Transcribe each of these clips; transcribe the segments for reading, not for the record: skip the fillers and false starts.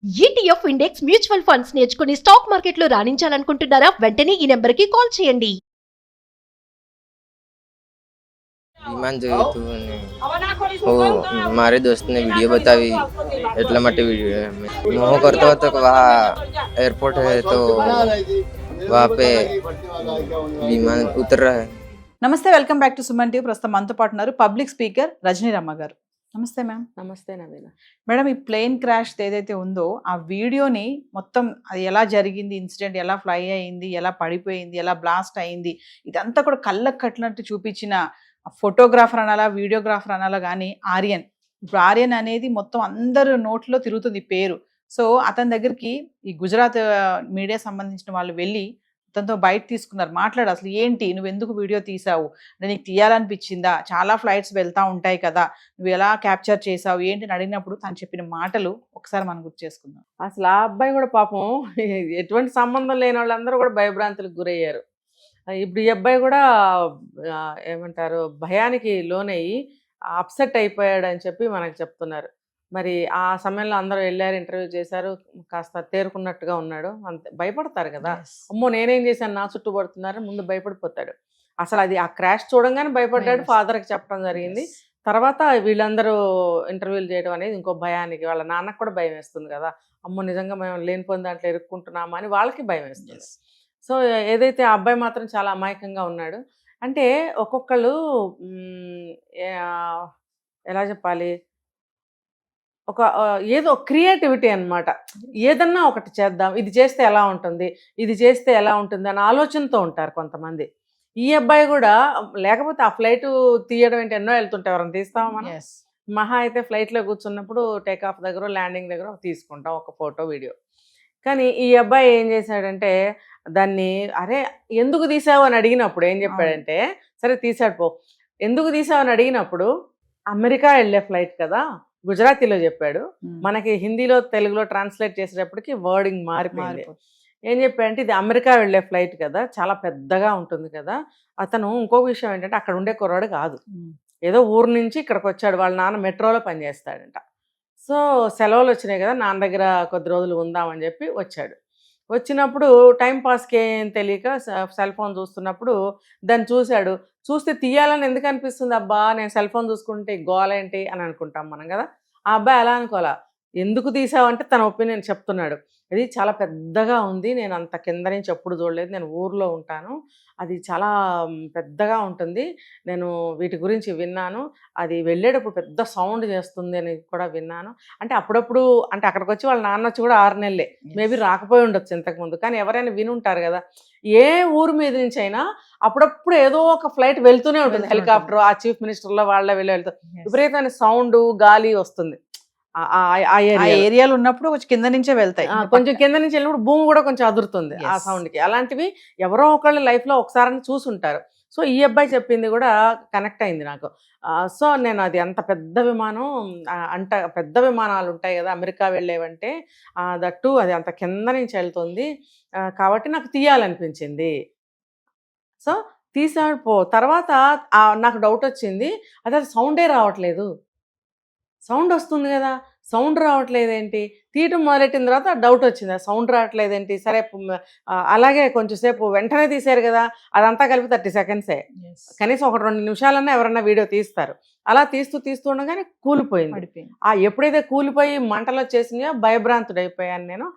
ETF index mutual funds నేర్చుకుని stock మార్కెట్లో రాణించాలనుకుంటున్నారా? వెంటనే ఈ నెంబర్కి కాల్ చేయండి. विमान जो तो वो हमारे दोस्त ने वीडियो बताई इतना मटे वीडियो है मोह करता हुआ तो वहाँ एयरपोर्ट है तो वहाँ पे विमान उतर रहा है. నమస్తే, welcome back to Suman TV. ప్రస్తుతం మనతో పాటు ఉన్నారు పబ్లిక్ స్పీకర్ రజనీ రమ్మ గారు. నమస్తే మ్యామ్. నమస్తే నవీన. మేడం, ఈ ప్లేన్ క్రాష్ ఏదైతే ఉందో ఆ వీడియోని మొత్తం అది ఎలా జరిగింది, ఇన్సిడెంట్ ఎలా ఫ్లై అయింది, ఎలా పడిపోయింది, ఎలా బ్లాస్ట్ అయింది, ఇదంతా కూడా కళ్ళకు కట్టినట్టు చూపించిన ఫోటోగ్రాఫర్ అనాలా, వీడియోగ్రాఫర్ అనాలా, కానీ ఆర్యన్. ఇప్పుడు ఆర్యన్ అనేది మొత్తం అందరు నోట్లో తిరుగుతుంది పేరు. సో అతని దగ్గరికి ఈ గుజరాత్ మీడియా సంబంధించిన వాళ్ళు వెళ్ళి అతనితో బయట తీసుకున్నారు, మాట్లాడు అసలు ఏంటి, నువ్వు ఎందుకు వీడియో తీసావు, నీకు తీయాలనిపించిందా, చాలా ఫ్లైట్స్ వెళ్తూ ఉంటాయి కదా, నువ్వు ఎలా క్యాప్చర్ చేసావు ఏంటి అని అడిగినప్పుడు తను చెప్పిన మాటలు ఒకసారి మనం గుర్తు చేసుకుందాం. అసలు ఆ అబ్బాయి కూడా పాపం ఎటువంటి సంబంధం లేని వాళ్ళందరూ కూడా భయభ్రాంతులకు గురయ్యారు. ఇప్పుడు ఈ అబ్బాయి కూడా ఏమంటారు భయానికి లోనయ్యి అప్సెట్ అయిపోయాడు అని చెప్పి మనకు చెప్తున్నారు. మరి ఆ సమయంలో అందరూ వెళ్ళారు, ఇంటర్వ్యూ చేశారు, కాస్త తేరుకున్నట్టుగా ఉన్నాడు. అంతే, భయపడతారు కదా, అమ్మో నేనేం చేశాను, నా చుట్టూ పడుతున్నారు, ముందు భయపడిపోతాడు. అసలు అది ఆ క్రాష్ చూడంగానే భయపడ్డాడు, ఫాదర్కి చెప్పడం జరిగింది. తర్వాత వీళ్ళందరూ ఇంటర్వ్యూలు చేయడం అనేది ఇంకో భయానికి, వాళ్ళ నాన్నకు కూడా భయం వేస్తుంది కదా, అమ్మో నిజంగా మేము లేనిపోయిన దాంట్లో ఇరుక్కుంటున్నామా అని వాళ్ళకి భయం వేస్తుంది. సో ఏదైతే ఆ అబ్బాయి మాత్రం చాలా అమాయకంగా ఉన్నాడు. అంటే ఒక్కొక్కళ్ళు ఎలా చెప్పాలి, ఒక ఏదో క్రియేటివిటీ అనమాట. ఏదన్నా ఒకటి చేద్దాం, ఇది చేస్తే ఎలా ఉంటుంది, ఇది చేస్తే ఎలా ఉంటుంది అని ఆలోచనతో ఉంటారు కొంతమంది. ఈ అబ్బాయి కూడా లేకపోతే ఆ ఫ్లైట్ తీయడం ఏంటి, ఎన్నో వెళ్తుంటే ఎవరైనా తీస్తామా మనం? మహా అయితే ఫ్లైట్లో కూర్చున్నప్పుడు టేక్ ఆఫ్ దగ్గర ల్యాండింగ్ దగ్గర తీసుకుంటాం ఒక ఫోటో వీడియో. కానీ ఈ అబ్బాయి ఏం చేశాడంటే దాన్ని, అరే ఎందుకు తీసావు అని అడిగినప్పుడు ఏం చెప్పాడంటే, సరే తీసాడు పో, ఎందుకు తీసావు అని అడిగినప్పుడు అమెరికా వెళ్ళే ఫ్లైట్ కదా, గుజరాతీలో చెప్పాడు, మనకి హిందీలో తెలుగులో ట్రాన్స్లేట్ చేసేటప్పటికి వర్డింగ్ మారిపోయింది. ఏం చెప్పాడంటే ఇది అమెరికా వెళ్ళే ఫ్లైట్ కదా, చాలా పెద్దగా ఉంటుంది కదా. అతను ఇంకో విషయం ఏంటంటే అక్కడ ఉండే కుర్రాడు కాదు, ఏదో ఊరు నుంచి ఇక్కడికి వచ్చాడు, వాళ్ళ నాన్న మెట్రోలో పనిచేస్తాడంట. సో సెలవులు వచ్చినాయి కదా, నాన్న దగ్గర కొద్ది రోజులు ఉందామని చెప్పి వచ్చాడు. వచ్చినప్పుడు టైంపాస్కి ఏం తెలియక సెల్ ఫోన్ చూస్తున్నప్పుడు దాన్ని చూశాడు. చూస్తే తీయాలని ఎందుకు అనిపిస్తుంది, అబ్బా నేను సెల్ ఫోన్ చూసుకుంటే గోలేంటి అని అనుకుంటాం మనం కదా. ఆ అబ్బాయి అలా అనుకోవాలా, ఎందుకు తీసావంటే తన ఒపీనియన్ చెప్తున్నాడు. ఇది చాలా పెద్దగా ఉంది, నేను అంత కింద నుంచి ఎప్పుడు చూడలేదు, నేను ఊర్లో ఉంటాను, అది చాలా పెద్దగా ఉంటుంది, నేను వీటి గురించి విన్నాను, అది వెళ్ళేటప్పుడు పెద్ద సౌండ్ చేస్తుంది అని కూడా విన్నాను. అంటే అప్పుడప్పుడు, అంటే అక్కడికి వచ్చి వాళ్ళ నాన్న వచ్చి కూడా 6 నెలలే, మేబీ రాకపోయి ఉండొచ్చు ఇంతకుముందు, కానీ ఎవరైనా వినుంటారు కదా. ఏ ఊరు మీద నుంచి అయినా అప్పుడప్పుడు ఏదో ఒక ఫ్లైట్ వెళ్తూనే ఉంటుంది, హెలికాప్టర్, ఆ చీఫ్ మినిస్టర్లో వాళ్ళ వెళ్తారు, విపరీతమైన సౌండ్ గాలి వస్తుంది. ఆ ఏరియాలో ఉన్నప్పుడు కొంచెం కింద నుంచే వెళ్తాయి, కొంచెం కింద నుంచి వెళ్ళినప్పుడు భూమి కూడా కొంచెం అదురుతుంది ఆ సౌండ్కి. అలాంటివి ఎవరో ఒకళ్ళు లైఫ్లో ఒకసారి చూసుంటారు. సో ఈ అబ్బాయి చెప్పింది కూడా కనెక్ట్ అయింది నాకు. సో నేను అది అంత పెద్ద విమానం, అంత పెద్ద విమానాలు ఉంటాయి కదా అమెరికా వెళ్ళేవంటే, దట్టు అది అంత కింద నుంచి వెళ్తుంది కాబట్టి నాకు తీయాలనిపించింది. సో తీసాడు పో. తర్వాత నాకు డౌట్ వచ్చింది, అది సౌండే రావట్లేదు, సౌండ్ వస్తుంది కదా, సౌండ్ రావట్లేదేంటి, తీయటం మొదలెట్టిన తర్వాత డౌట్ వచ్చింది, సౌండ్ రావట్లేదేంటి. సరే అలాగే కొంచెంసేపు వెంటనే తీశారు కదా, అదంతా కలిపి 30 సెకండ్సే, కనీసం 1-2 నిమిషాలన్నా ఎవరన్నా వీడియో తీస్తారు. అలా తీస్తూ ఉండగానే కూలిపోయింది. ఎప్పుడైతే కూలిపోయి మంటలు వచ్చేసినాయో భయభ్రాంతుడు అయిపోయాను నేను.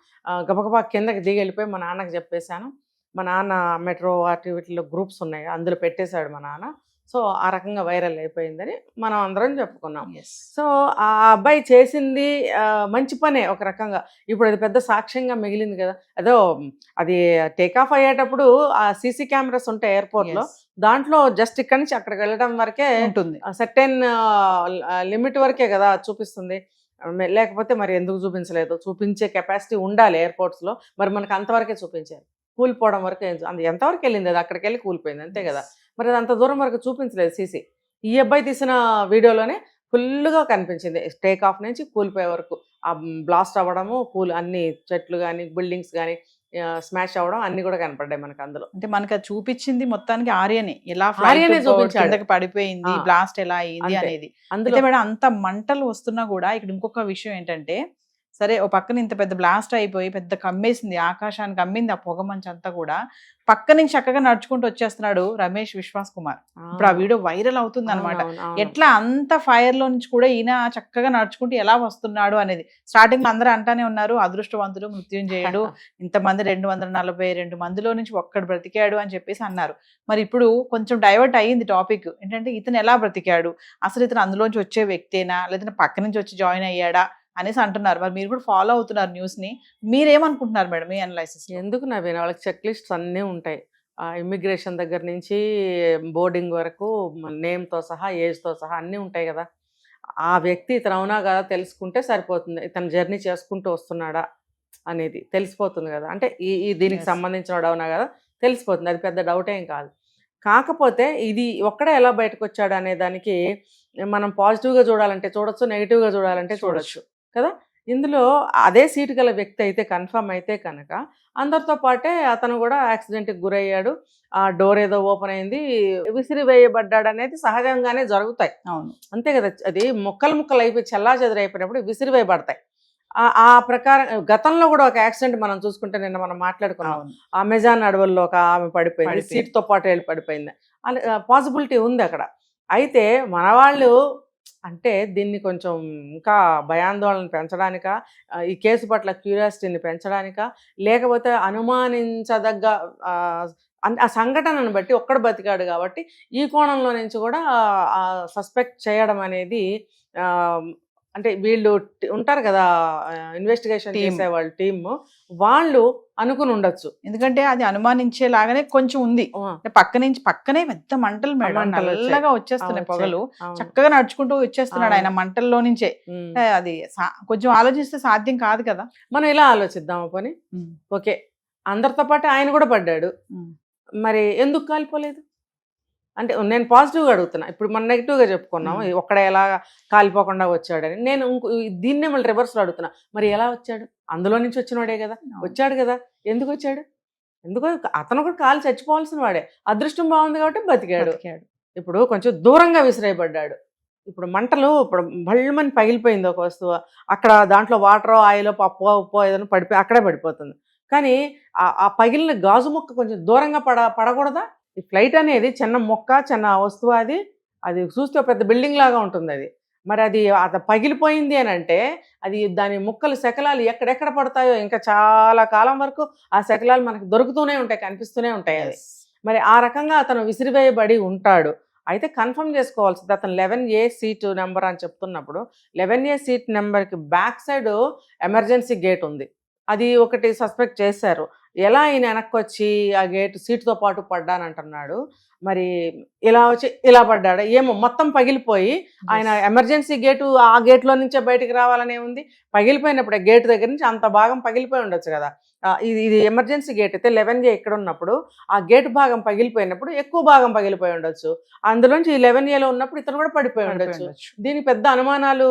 గబగబా కిందకి దిగి వెళ్ళిపోయి మా నాన్నకి చెప్పేశాను. మా నాన్న మెట్రో వాటి వీటిలో గ్రూప్స్ ఉన్నాయి, అందులో పెట్టేశాడు మా నాన్న. సో ఆ రకంగా వైరల్ అయిపోయిందని మనం అందరం చెప్పుకున్నాం. సో ఆ అబ్బాయి చేసింది మంచి పనే ఒక రకంగా. ఇప్పుడు అది పెద్ద సాక్ష్యంగా మిగిలింది కదా. అదో అది టేకాఫ్ అయ్యేటప్పుడు ఆ సీసీ కెమెరాస్ ఉంటాయి ఎయిర్పోర్ట్లో, దాంట్లో జస్ట్ ఇక్కడి నుంచి అక్కడికి వెళ్ళడం వరకే ఉంటుంది, సర్టెన్ లిమిట్ వరకే కదా చూపిస్తుంది. లేకపోతే మరి ఎందుకు చూపించలేదు, చూపించే కెపాసిటీ ఉండాలి ఎయిర్పోర్ట్స్లో, మరి మనకు అంతవరకే చూపించారు. కూలిపోవడం వరకు ఎంతవరకు వెళ్ళింది, అది అక్కడికి వెళ్ళి కూలిపోయింది అంతే కదా. మరి అది అంత దూరం వరకు చూపించలేదు సీసీ. ఈ అబ్బాయి తీసిన వీడియోలోనే ఫుల్గా కనిపించింది, టేక్ ఆఫ్ నుంచి కూలిపోయే వరకు ఆ బ్లాస్ట్ అవ్వడము, అన్ని చెట్లు కానీ బిల్డింగ్స్ కానీ స్మాష్ అవ్వడం అన్ని కూడా కనపడ్డాయి మనకు అందులో. అంటే మనకు అది చూపించింది మొత్తానికి ఆర్యనే, ఎలా చూపించాడు, పడిపోయింది, బ్లాస్ట్ ఎలా అయింది అనేది. అందులో మేడం అంత మంటలు వస్తున్నా కూడా ఇక్కడ ఇంకొక విషయం ఏంటంటే, సరే ఓ పక్కన ఇంత పెద్ద బ్లాస్ట్ అయిపోయి పెద్ద కమ్మేసింది, ఆకాశానికి అమ్మింది ఆ పొగ మంచి అంతా కూడా, పక్క నుంచి చక్కగా నడుచుకుంటూ వచ్చేస్తున్నాడు రమేష్ విశ్వాస్ కుమార్. ఇప్పుడు ఆ వీడియో వైరల్ అవుతుంది అనమాట. ఎట్లా అంత ఫైర్ లో నుంచి కూడా ఈయన చక్కగా నడుచుకుంటూ ఎలా వస్తున్నాడు అనేది. స్టార్టింగ్ లో అందరూ అంటానే ఉన్నారు అదృష్టవంతుడు మృత్యుంజయుడు, ఇంతమంది 242 మందిలో నుంచి ఒక్కడు బ్రతికాడు అని చెప్పేసి అన్నారు. మరి ఇప్పుడు కొంచెం డైవర్ట్ అయ్యింది టాపిక్. ఏంటంటే ఇతను ఎలా బ్రతికాడు, అసలు ఇతను అందులోంచి వచ్చే వ్యక్తేనా లేదంటే పక్క నుంచి వచ్చి జాయిన్ అయ్యాడా అనేసి అంటున్నారు. మరి మీరు కూడా ఫాలో అవుతున్నారు న్యూస్ ని, మీరేమనుకుంటున్నారు మేడం మీ అనలైసిస్? ఎందుకు నవీన్, వాళ్ళకి చెక్ లిస్ట్స్ అన్నీ ఉంటాయి. ఇమ్మిగ్రేషన్ దగ్గర నుంచి బోర్డింగ్ వరకు నేమ్తో సహా ఏజ్తో సహా అన్నీ ఉంటాయి కదా. ఆ వ్యక్తి ఇతను అవునా కదా తెలుసుకుంటే సరిపోతుంది. ఇతను జర్నీ చేసుకుంటూ వస్తున్నాడా అనేది తెలిసిపోతుంది కదా. అంటే ఈ దీనికి సంబంధించిన అవునా కదా తెలిసిపోతుంది, అది పెద్ద డౌట్ ఏం కాదు. కాకపోతే ఇది ఒక్కడే ఎలా బయటకు వచ్చాడు అనే దానికి మనం పాజిటివ్గా చూడాలంటే చూడొచ్చు, నెగిటివ్గా చూడాలంటే చూడొచ్చు కదా. ఇందులో అదే సీటు గల వ్యక్తి అయితే కన్ఫర్మ్ అయితే కనుక అందరితో పాటే అతను కూడా యాక్సిడెంట్కి గురయ్యాడు, ఆ డోర్ ఏదో ఓపెన్ అయింది, విసిరి వేయబడ్డాడు అనేది సహజంగానే జరుగుతాయి. అవును, అంతే కదా. అది ముక్కలు అయిపోయి చల్లా చెదరు అయిపోయినప్పుడు విసిరి వేయబడతాయి. ఆ ప్రకారం గతంలో కూడా ఒక యాక్సిడెంట్ మనం చూసుకుంటే నిన్న మనం మాట్లాడుకున్నాం. అమెజాన్ అడవుల్లో ఒక ఆమె పడిపోయింది, సీట్తో పాటు వెళ్ళి పడిపోయింది. పాసిబిలిటీ ఉంది అక్కడ. అయితే మన వాళ్ళు అంటే దీన్ని కొంచెం ఇంకా భయాందోళన పెంచడానిక, ఈ కేసు పట్ల క్యూరియాసిటీని పెంచడానిక, లేకపోతే అనుమానించదగ్గ ఆ సంఘటనను బట్టి ఒక్కడు బతికాడు కాబట్టి ఈ కోణంలో నుంచి కూడా సస్పెక్ట్ చేయడం అనేది అంటే వీళ్ళు ఉంటారు కదా ఇన్వెస్టిగేషన్ చేసేవాళ్ళు టీమ్, వాళ్ళు అనుకుని ఉండొచ్చు. ఎందుకంటే అది అనుమానించేలాగానే కొంచెం ఉంది. పక్కనే పెద్ద మంటలు మేడం, నల్లగా వచ్చేస్తున్నాయి పొగలు, చక్కగా నడుచుకుంటూ వచ్చేస్తున్నాడు ఆయన మంటల్లో నుంచే. అది కొంచెం ఆలోచిస్తే సాధ్యం కాదు కదా. మనం ఇలా ఆలోచిద్దాం పని. ఓకే, అందరితో పాటు ఆయన కూడా పడ్డాడు, మరి ఎందుకు కాలిపోలేదు అంటే నేను పాజిటివ్గా అడుగుతున్నా. ఇప్పుడు మనం నెగిటివ్గా చెప్పుకున్నాము ఒక్కడ ఎలా కాలిపోకుండా వచ్చాడని. నేను దీన్నే మళ్ళీ రివర్స్లో అడుగుతున్నా, మరి ఎలా వచ్చాడు? అందులో నుంచి వచ్చినవాడే కదా, వచ్చాడు కదా, ఎందుకు వచ్చాడు? ఎందుకో అతను కూడా కాలు చచ్చిపోవాల్సిన వాడే, అదృష్టం బాగుంది కాబట్టి బతికాడు. ఇప్పుడు కొంచెం దూరంగా విసిరేయబడ్డాడు. ఇప్పుడు మంటలు ఇప్పుడు బళ్ళమని పగిలిపోయింది ఒక వస్తువు, అక్కడ దాంట్లో వాటరో ఆయిలో పప్పు ఉప్పో ఏదైనా పడిపోయి అక్కడే పడిపోతుంది. కానీ ఆ పగిలిన గాజు ముక్క కొంచెం దూరంగా పడకూడదా? ఈ ఫ్లైట్ అనేది చిన్న మొక్క, చిన్న వస్తువు, అది చూస్తే పెద్ద బిల్డింగ్ లాగా ఉంటుంది. అది మరి అది పగిలిపోయింది అని అంటే అది దాని ముక్కలు శకలాలు ఎక్కడెక్కడ పడతాయో ఇంకా చాలా కాలం వరకు ఆ శకలాలు మనకు దొరుకుతూనే ఉంటాయి, కనిపిస్తూనే ఉంటాయి. అది మరి ఆ రకంగా అతను విసిరివేయబడి ఉంటాడు. అయితే కన్ఫర్మ్ చేసుకోవాల్సింది అతను 11A సీటు నెంబర్ అని చెప్తున్నప్పుడు 11A సీట్ నెంబర్కి బ్యాక్ సైడ్ ఎమర్జెన్సీ గేట్ ఉంది, అది ఒకటి సస్పెక్ట్ చేశారు. ఎలా ఆయన వెనక్కి వచ్చి ఆ గేట్ సీటుతో పాటు పడ్డానంటున్నాడు. మరి ఇలా వచ్చి ఇలా పడ్డాడు ఏమో, మొత్తం పగిలిపోయి ఆయన ఎమర్జెన్సీ గేటు ఆ గేట్లో నుంచే బయటికి రావాలనే ఉంది. పగిలిపోయినప్పుడు గేట్ దగ్గర నుంచి అంత భాగం పగిలిపోయి ఉండొచ్చు కదా. ఇది ఎమర్జెన్సీ గేట్ అయితే 11A ఇక్కడ ఉన్నప్పుడు ఆ గేట్ భాగం పగిలిపోయినప్పుడు ఎక్కువ భాగం పగిలిపోయి ఉండొచ్చు. అందులోంచి 11Aలో ఉన్నప్పుడు ఇతను కూడా పడిపోయి ఉండొచ్చు. దీనికి పెద్ద అనుమానాలు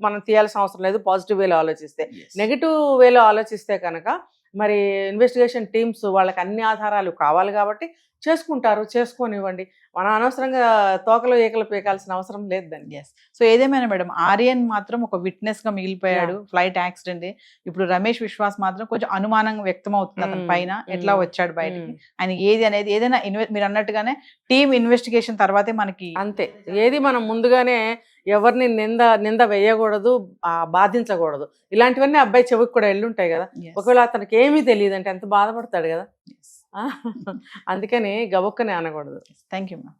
మనం తీయాల్సిన అవసరం లేదు పాజిటివ్ వేలో ఆలోచిస్తే. నెగిటివ్ వేలో ఆలోచిస్తే కనుక మరి ఇన్వెస్టిగేషన్ టీమ్స్ వాళ్ళకి అన్ని ఆధారాలు కావాలి కాబట్టి చేసుకుంటారు, చేసుకోనివ్వండి. మనం అనవసరంగా తోకలు ఏకలు పీకాల్సిన అవసరం లేదు దాన్ని. సో ఏదేమైనా మేడం, ఆర్యన్ మాత్రం ఒక విట్నెస్ గా మిగిలిపోయాడు ఫ్లైట్ యాక్సిడెంట్. ఇప్పుడు రమేష్ విశ్వాస్ మాత్రం కొంచెం అనుమానం వ్యక్తం అవుతుంది అతని పైన, ఎట్లా వచ్చాడు బయటికి, ఆయన ఏది అనేది ఏదైనా మీరు అన్నట్టుగానే టీమ్ ఇన్వెస్టిగేషన్ తర్వాతే మనకి. అంతే, ఏది మనం ముందుగానే ఎవరిని నింద వేయకూడదు, బాధించకూడదు. ఇలాంటివన్నీ అబ్బాయి చెవికి కూడా వెళ్ళి ఉంటాయి కదా. ఒకవేళ అతనికి ఏమీ తెలియదు అంటే ఎంత బాధపడతాడు కదా. అందుకని గబుక్కని అనకూడదు. Thank you ma'am.